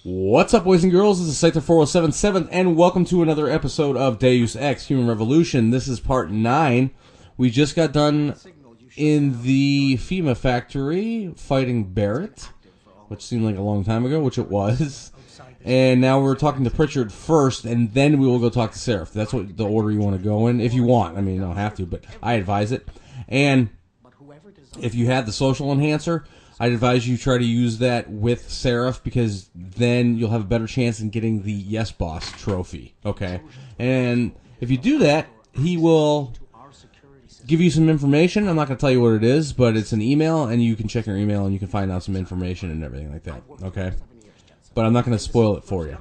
What's up, boys and girls? This is Sector 4077, and welcome to another episode of Deus Ex Human Revolution. This is part 9. We just got done in the FEMA factory fighting Barrett, which seemed like a long time ago, which it was. And now we're talking to Pritchard first, and then we will go talk to Seraph. That's what the order you want to go in, if you want. I mean, you don't have to, but I advise it. And if you have the social enhancer, I'd advise you try to use that with Seraph, because then you'll have a better chance in getting the Yes Boss trophy. Okay? And if you do that, he will give you some information. I'm not going to tell you what it is, but it's an email, and you can check your email, and you can find out some information and everything like that. Okay? But I'm not going to spoil it for you.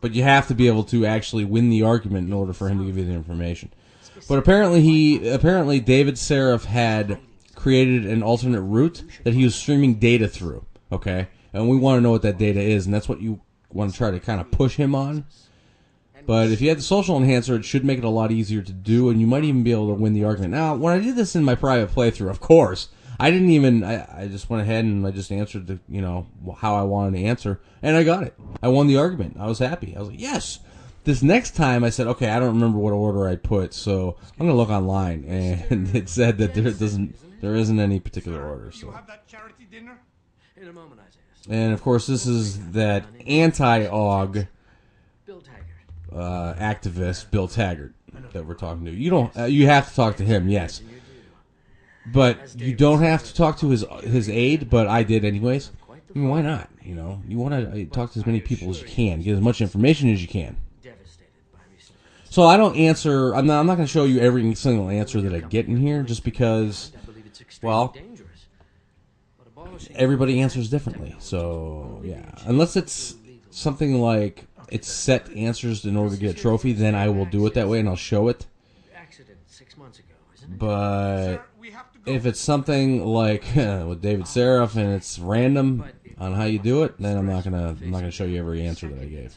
But you have to be able to actually win the argument in order for him to give you the information. But apparently David Seraph had created an alternate route that he was streaming data through, okay? And we want to know what that data is, and that's what you want to try to kind of push him on. But if you had the social enhancer, it should make it a lot easier to do, and you might even be able to win the argument. Now, when I did this in my private playthrough, of course, I didn't even, I just went ahead and I just answered the, how I wanted to answer, and I got it. I won the argument. I was happy. I was like, yes! This next time, I said, okay, I don't remember what order I put, so I'm going to look online, and it said that there isn't any particular order. So. And of course, this is that anti-AUG activist, Bill Taggart, that we're talking to. You have to talk to him, yes, but you don't have to talk to his aide. But I did anyways. I mean, why not? You want to talk to as many people as you can, get as much information as you can. So I don't answer. I'm not going to show you every single answer that I get in here, just because, well, everybody answers differently. So yeah, unless it's something like it's set answers in order to get a trophy, then I will do it that way and I'll show it. But if it's something like with David Seraph and it's random on how you do it, then I'm not gonna show you every answer that I gave.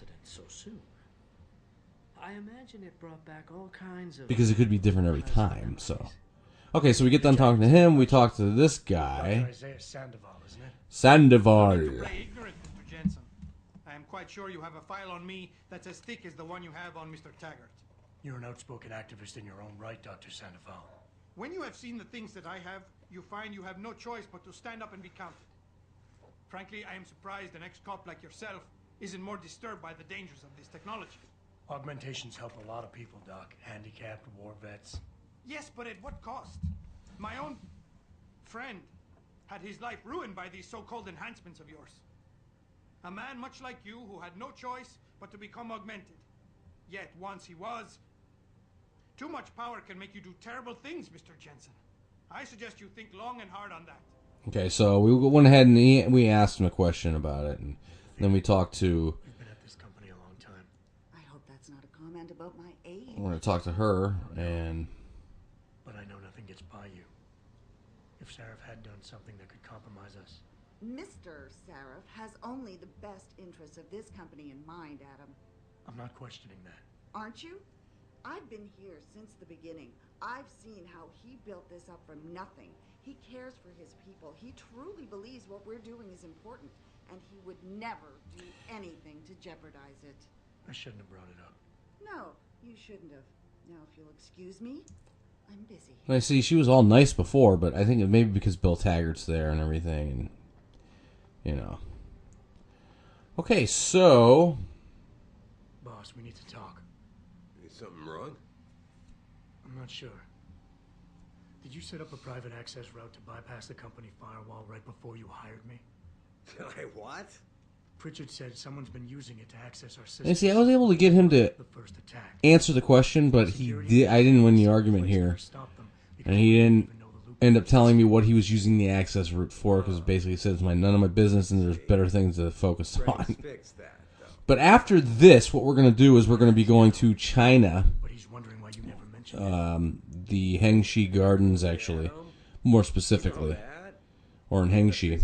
Because it could be different every time. So, okay, so we get done talking to him. We talk to this guy, Sandoval. I am quite sure you have a file on me that's as thick as the one you have on Mr. Taggart. You're an outspoken activist in your own right, Dr. Sandoval. When you have seen the things that I have, you find you have no choice but to stand up and be counted. Frankly, I am surprised an ex-cop like yourself isn't more disturbed by the dangers of this technology. Augmentations help a lot of people, Doc. Handicapped, war vets. Yes, but at what cost? My own friend had his life ruined by these so-called enhancements of yours. A man much like you who had no choice but to become augmented. Yet once he was, too much power can make you do terrible things, Mr. Jensen. I suggest you think long and hard on that. Okay, so we went ahead and we asked him a question about it, and then we talked to... You've been at this company a long time. I hope that's not a comment about my age. We're going to talk to her, and... But I know nothing gets by you. If Seraph had done something that could compromise us... Mr. Seraph has only the best interests of this company in mind, Adam. I'm not questioning that. Aren't you? I've been here since the beginning. I've seen how he built this up from nothing. He cares for his people. He truly believes what we're doing is important, and he would never do anything to jeopardize it. I shouldn't have brought it up. No, you shouldn't have. Now, if you'll excuse me, I'm busy. I see, she was all nice before, but I think it maybe because Bill Taggart's there and everything, and, Okay, so... Boss, we need to talk. Is something wrong? I'm not sure. Did you set up a private access route to bypass the company firewall right before you hired me? What? Pritchard said someone's been using it to access our system. And see, I was able to get him to answer the question, but I didn't win the argument here. And he didn't end up telling me what he was using the access route for, because basically he said it's none of my business and there's better things to focus on. But after this, what we're going to do is we're going to be going to China. The Hengshi Gardens, actually, more specifically, or in Hengshi.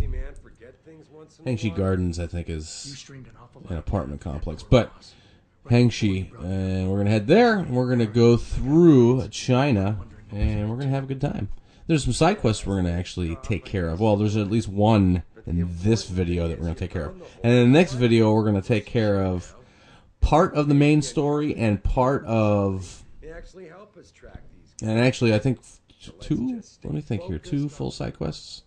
Hengshi Gardens, I think, is an apartment complex, but Hengshi, and we're gonna head there. And we're gonna go through China, and we're gonna have a good time. There's some side quests we're gonna actually take care of. Well, there's at least one in this video that we're going to take care of. And in the next video, we're going to take care of part of the main story and part of... They actually help us track these. And actually, I think two... Let me think here. 2 full side quests?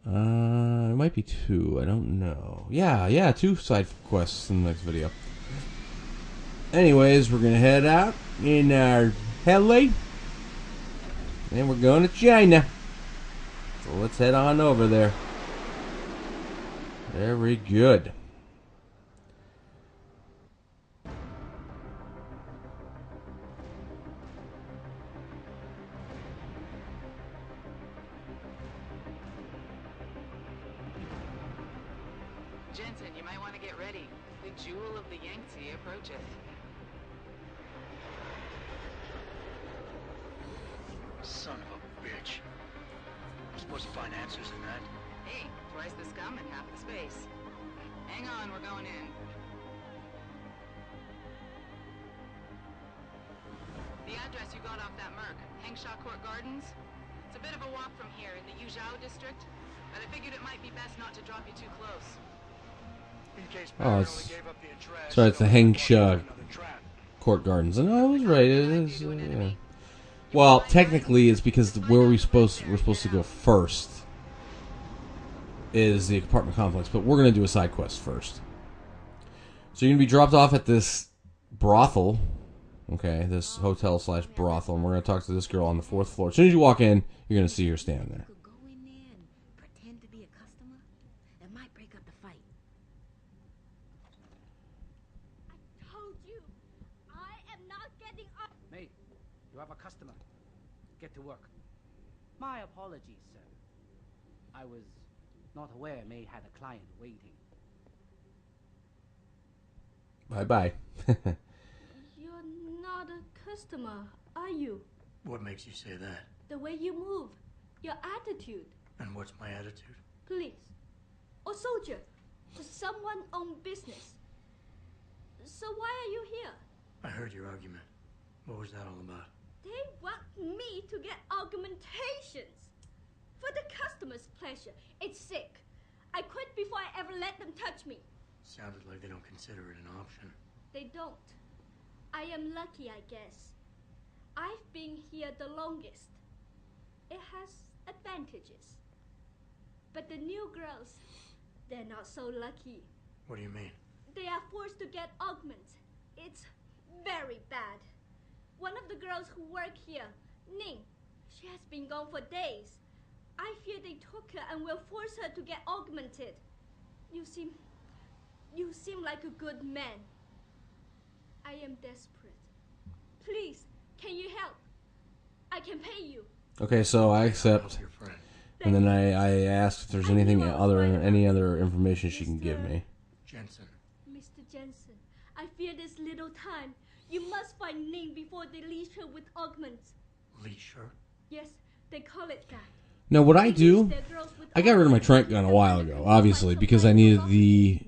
It might be 2. I don't know. Yeah, 2 side quests in the next video. Anyways, we're going to head out in our heli. And we're going to China. So let's head on over there. Very good. Jensen, you might want to get ready. The jewel of the Yangtze approaches. Son of a bitch. I'm supposed to find answers in that. Hey, twice the scum and half the space. Hang on, we're going in. The address you got off that Merc, Hengshaw Court Gardens. It's a bit of a walk from here in the Yuzhou district, but I figured it might be best not to drop you too close. In case Oh, Barry it's... only gave up the address, Sorry, it's the nobody Hengshaw wanted another trap. Court Gardens. And I was right. It is. Yeah. Well, technically, it's because where we're supposed to go first is the apartment complex, but we're going to do a side quest first. So you're going to be dropped off at this brothel, okay, this hotel / brothel, and we're going to talk to this girl on the 4th floor. As soon as you walk in, you're going to see her standing there. Could go in there and pretend to be a customer. That might break up the fight. I told you, I am not getting up. Mate, you have a customer. Get to work. My apologies, sir. I was not aware May had a client waiting. Bye-bye. You're not a customer, are you? What makes you say that? The way you move, your attitude. And what's my attitude? Police or soldier, someone on business. So why are you here? I heard your argument. What was that all about? They want me to get augmentations for the customer's pleasure. It's sick. I quit before I ever let them touch me. Sounded like they don't consider it an option. They don't. I am lucky, I guess. I've been here the longest. It has advantages. But the new girls, they're not so lucky. What do you mean? They are forced to get augments. It's very bad. One of the girls who work here, Ning, she has been gone for days. I fear they took her and will force her to get augmented. You seem like a good man. I am desperate. Please, can you help? I can pay you. Okay, so I accept. Help your friend. And then I asked if there's any other information she can give me. Jensen. Mr. Jensen, I fear there's little time. You must find Ning before they leash her with augments. Leash her? Yes, they call it that. Now, what I They do, leash their girls with I got rid of my augments trank gun a while ago, obviously, because I needed the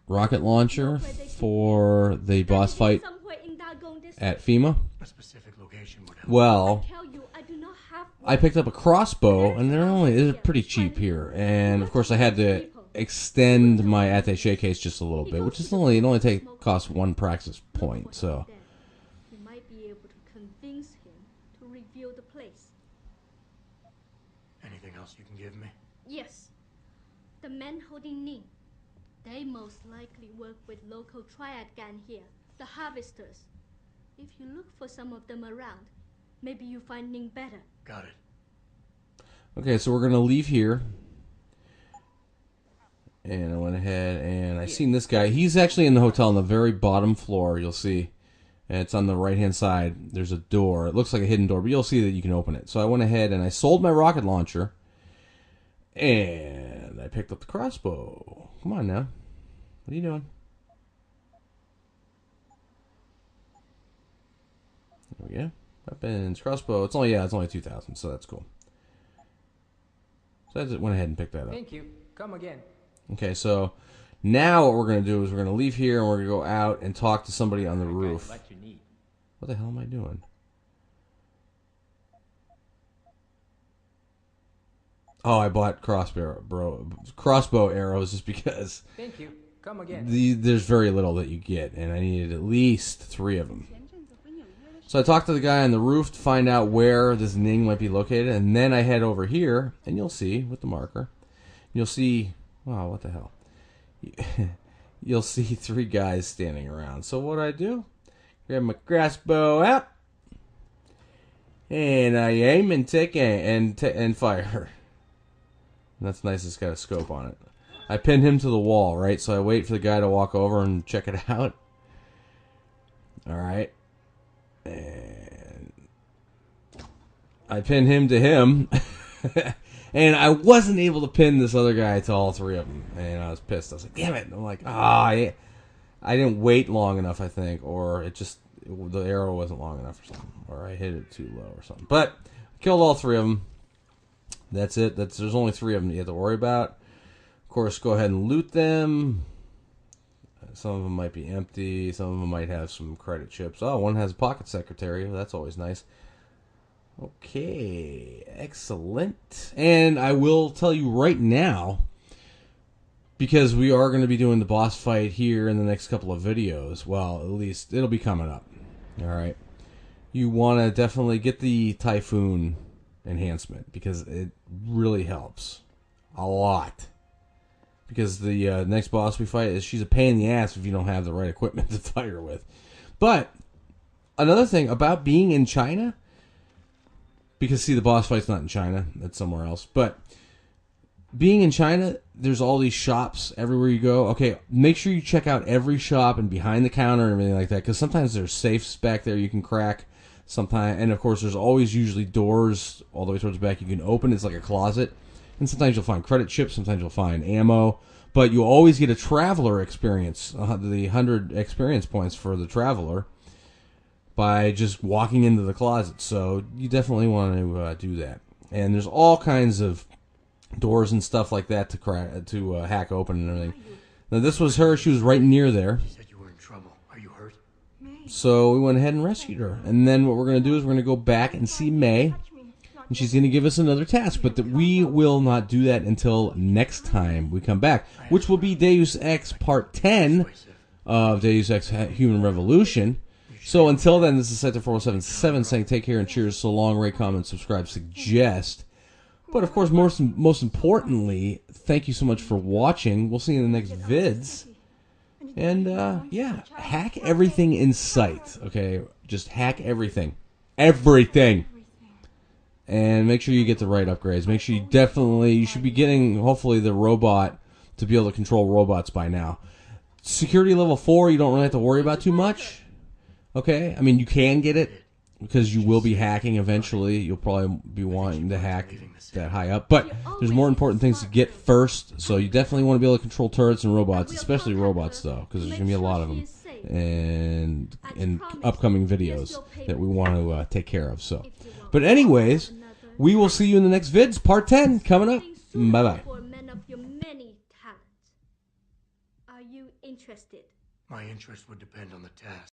rocket launcher for the boss fight Somewhere in Dagon district. at FEMA. A specific location would help. Well, I tell you, I do not have I picked up a crossbow, and they're pretty cheap here. And of course, I had to extend my attaché case just a little bit, which is costs 1 praxis point. So you might be able to convince him to reveal the place. Anything else you can give me? Yes, the men holding Ning. They most likely work with local triad gang here, the Harvesters. If you look for some of them around, maybe you find Ning better. Got it. okay, so we're gonna leave here. And I went ahead and I seen this guy. He's actually in the hotel on the very bottom floor. You'll see, and it's on the right hand side. There's a door. It looks like a hidden door, but you'll see that you can open it. So I went ahead and I sold my rocket launcher, and I picked up the crossbow. Come on now, what are you doing? There we go. Weapons, crossbow. It's only 2,000, so that's cool. So I just went ahead and picked that up. Thank you. Come again. Okay, so now what we're going to do is we're going to leave here and we're going to go out and talk to somebody on the roof. What you need. What the hell am I doing? Oh, I bought crossbow arrows just because Thank you. Come again. there's very little that you get, and I needed at least 3 of them. So I talked to the guy on the roof to find out where this Ning might be located, and then I head over here, and you'll see, with the marker, you'll see, wow, what the hell? You'll see 3 guys standing around. So what I do, grab my crossbow out, and I aim and take aim and fire. And that's nice, it's got a scope on it. I pin him to the wall, right? So I wait for the guy to walk over and check it out. Alright. And I pin him to him. And I wasn't able to pin this other guy to all 3 of them. And I was pissed. I was like, damn it. And I'm like, I didn't wait long enough, I think. Or the arrow wasn't long enough or something. Or I hit it too low or something. But I killed all 3 of them. That's it. There's only 3 of them you have to worry about. Of course, go ahead and loot them. Some of them might be empty. Some of them might have some credit chips. Oh, one has a pocket secretary. That's always nice. Okay, excellent. And I will tell you right now, because we are going to be doing the boss fight here in the next couple of videos. Well, at least it'll be coming up. All right. You want to definitely get the Typhoon enhancement because it really helps a lot. Because the next boss we fight, she's a pain in the ass if you don't have the right equipment to fight her with. But another thing about being in China, because see, the boss fight's not in China, it's somewhere else. But being in China, there's all these shops everywhere you go. Okay, make sure you check out every shop and behind the counter and everything like that, because sometimes there's safes back there you can crack. Sometimes, and of course, there's always usually doors all the way towards the back you can open. It's like a closet. And sometimes you'll find credit chips, sometimes you'll find ammo, but you always get a traveler experience, the 100 experience points for the traveler, by just walking into the closet. So you definitely want to do that. And there's all kinds of doors and stuff like that to hack open and everything. Now this was her; she was right near there. You said you were in trouble. Are you hurt? So we went ahead and rescued her. And then what we're going to do is we're going to go back and see May. And she's going to give us another task, but we will not do that until next time we come back, which will be Deus Ex Part 10 of Deus Ex Human Revolution. So until then, this is Sector 4077 saying take care and cheers. So long, rate, comment, subscribe, suggest. But of course, most importantly, thank you so much for watching. We'll see you in the next vids. And yeah, hack everything in sight. Okay, just hack everything. Everything. And make sure you get the right upgrades. Make sure you should be getting, hopefully, the robot to be able to control robots by now. Security level 4, you don't really have to worry about too much. Okay? I mean, you can get it because you will be hacking eventually. You'll probably be wanting to hack that high up. But there's more important things to get first. So you definitely want to be able to control turrets and robots, especially robots, though, because there's going to be a lot of them. And in upcoming videos that we want to take care of. So, but anyways, we will see you in the next vids, part 10 coming up. Bye bye. For a man of your many talents. Are you interested? My interest would depend on the task.